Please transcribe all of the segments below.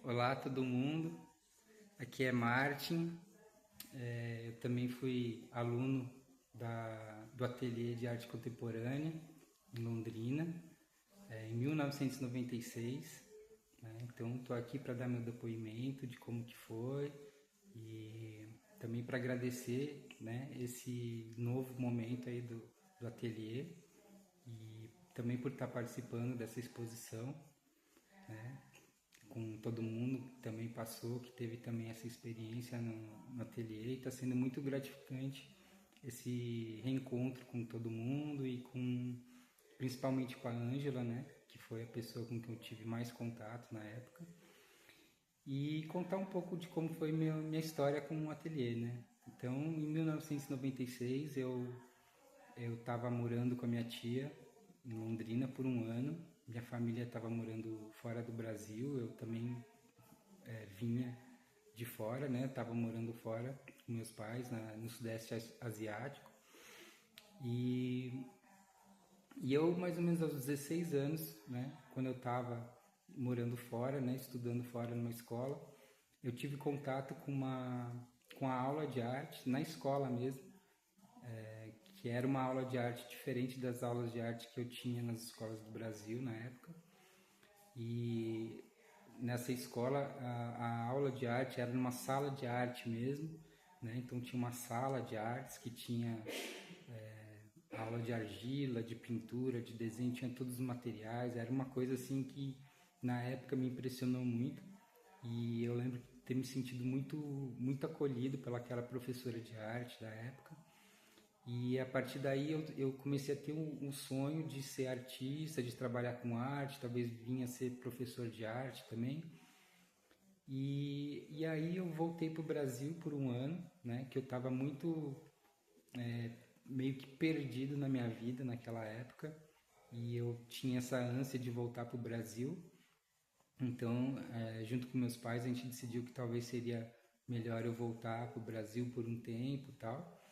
Olá, todo mundo. Aqui é Martin. Eu também fui aluno do Ateliê de Arte Contemporânea em Londrina, em 1996. Né? Então, estou aqui para dar meu depoimento de como que foi e também para agradecer, né, esse novo momento aí do ateliê e também por estar participando dessa exposição, né, com todo mundo que também passou, que teve também essa experiência no ateliê, e está sendo muito gratificante esse reencontro com todo mundo e com principalmente com a Ângela, né, que foi a pessoa com quem eu tive mais contato na época, e contar um pouco de como foi minha história com o ateliê, né. Então, em 1996 eu estava morando com a minha tia em Londrina por um ano. Minha família estava morando fora do Brasil, eu também vinha de fora, né? Estava morando fora com meus pais no Sudeste Asiático. E, e eu, mais ou menos aos 16 anos, né? Quando eu estava morando fora, né? Estudando fora numa escola, eu tive contato com a aula de arte, na escola mesmo, que era uma aula de arte diferente das aulas de arte que eu tinha nas escolas do Brasil na época. E nessa escola a aula de arte era numa sala de arte mesmo, né? Então tinha uma sala de artes que tinha aula de argila, de pintura, de desenho, tinha todos os materiais, era uma coisa assim que na época me impressionou muito e eu lembro de ter me sentido muito acolhido pelaquela professora de arte da época. E a partir daí eu comecei a ter um sonho de ser artista, de trabalhar com arte, talvez vinha ser professor de arte também. E aí eu voltei para o Brasil por um ano, né, que eu estava muito meio que perdido na minha vida naquela época e eu tinha essa ânsia de voltar para o Brasil. Então, junto com meus pais, a gente decidiu que talvez seria melhor eu voltar para o Brasil por um tempo, e tal,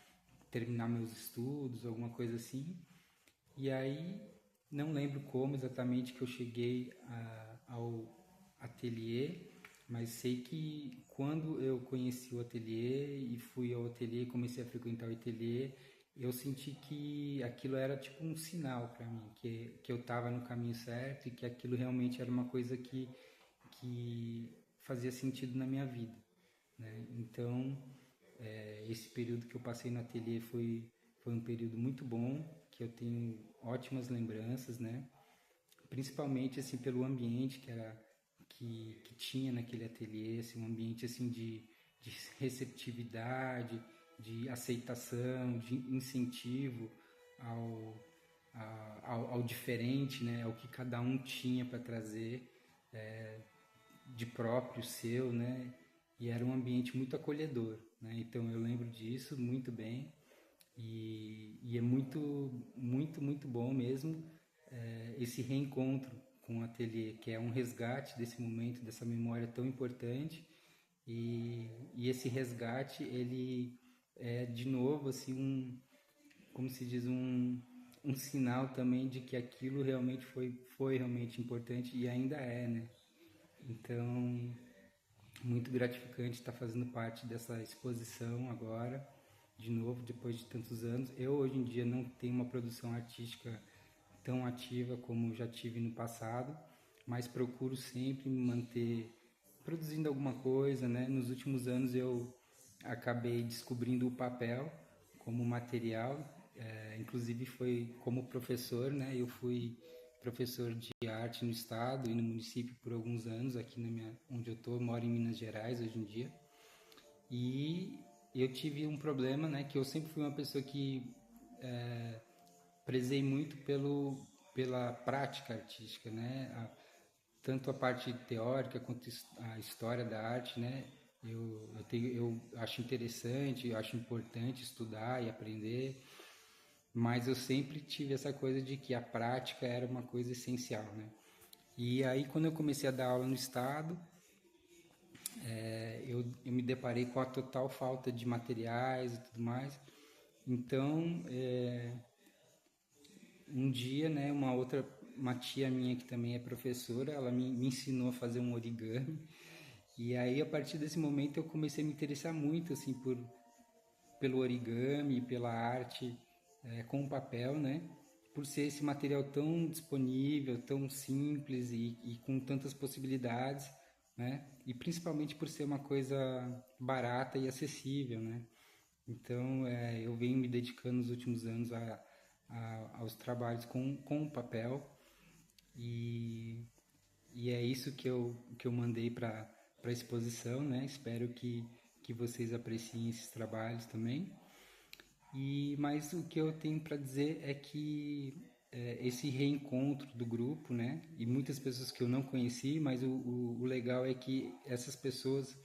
terminar meus estudos, alguma coisa assim. E aí, não lembro como exatamente que eu cheguei ao ateliê, mas sei que quando eu conheci o ateliê e fui ao ateliê, comecei a frequentar o ateliê, eu senti que aquilo era tipo um sinal para mim, que eu estava no caminho certo e que aquilo realmente era uma coisa que fazia sentido na minha vida, né? Então, esse período que eu passei no ateliê foi um período muito bom, que eu tenho ótimas lembranças, né? Principalmente assim pelo ambiente que tinha naquele ateliê, assim, um ambiente assim de receptividade, de aceitação, de incentivo ao, ao diferente, né? Ao que cada um tinha para trazer de próprio seu, né? E era um ambiente muito acolhedor, né? Então eu lembro disso muito bem e é muito bom mesmo esse reencontro com o ateliê, que é um resgate desse momento, dessa memória tão importante e esse resgate ele é de novo assim como se diz um sinal também de que aquilo realmente foi realmente importante e ainda é, né? Então muito gratificante estar fazendo parte dessa exposição agora, de novo, depois de tantos anos. Eu hoje em dia não tenho uma produção artística tão ativa como já tive no passado, mas procuro sempre me manter produzindo alguma coisa, né? Nos últimos anos eu acabei descobrindo o papel como material, inclusive foi como professor, né? Eu fui professor de arte no estado e no município por alguns anos aqui onde eu tô, moro em Minas Gerais hoje em dia. E eu tive um problema, né? Que eu sempre fui uma pessoa que prezei muito pela prática artística, né? Tanto a parte teórica quanto a história da arte, né? Eu acho interessante, eu acho importante estudar e aprender, mas eu sempre tive essa coisa de que a prática era uma coisa essencial, né? E aí quando eu comecei a dar aula no estado, eu me deparei com a total falta de materiais e tudo mais. Então, um dia, né, uma tia minha que também é professora, ela me ensinou a fazer um origami E aí, a partir desse momento, eu comecei a me interessar muito, assim, pelo origami, pela arte com papel, né? Por ser esse material tão disponível, tão simples e com tantas possibilidades, né? E principalmente por ser uma coisa barata e acessível, né? Então, eu venho me dedicando nos últimos anos aos trabalhos com o papel e, e é isso que eu mandei para a exposição, né? Espero que vocês apreciem esses trabalhos também. Mas o que eu tenho para dizer é que esse reencontro do grupo, né? E muitas pessoas que eu não conheci, mas o legal é que essas pessoas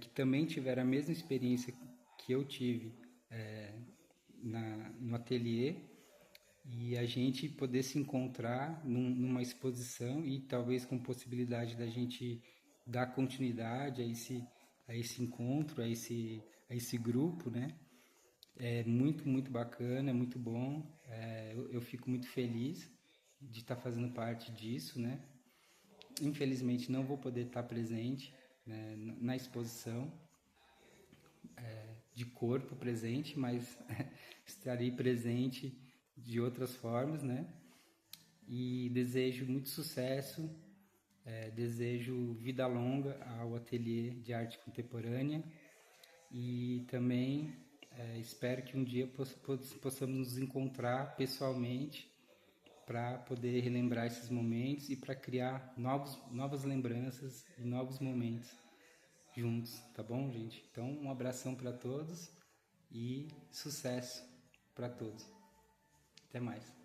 que também tiveram a mesma experiência que eu tive no ateliê e a gente poder se encontrar numa exposição e talvez com possibilidade da gente dar continuidade a esse encontro, a esse grupo, né? É muito, muito bacana, é muito bom. Eu fico muito feliz de estar fazendo parte disso, né? Infelizmente não vou poder estar presente, né, na exposição, de corpo presente, mas estarei presente de outras formas, né? E desejo muito sucesso, desejo vida longa ao Ateliê de Arte Contemporânea e também espero que um dia possamos nos encontrar pessoalmente para poder relembrar esses momentos e para criar novas lembranças e novos momentos juntos, tá bom, gente? Então, um abração para todos e sucesso para todos. Até mais.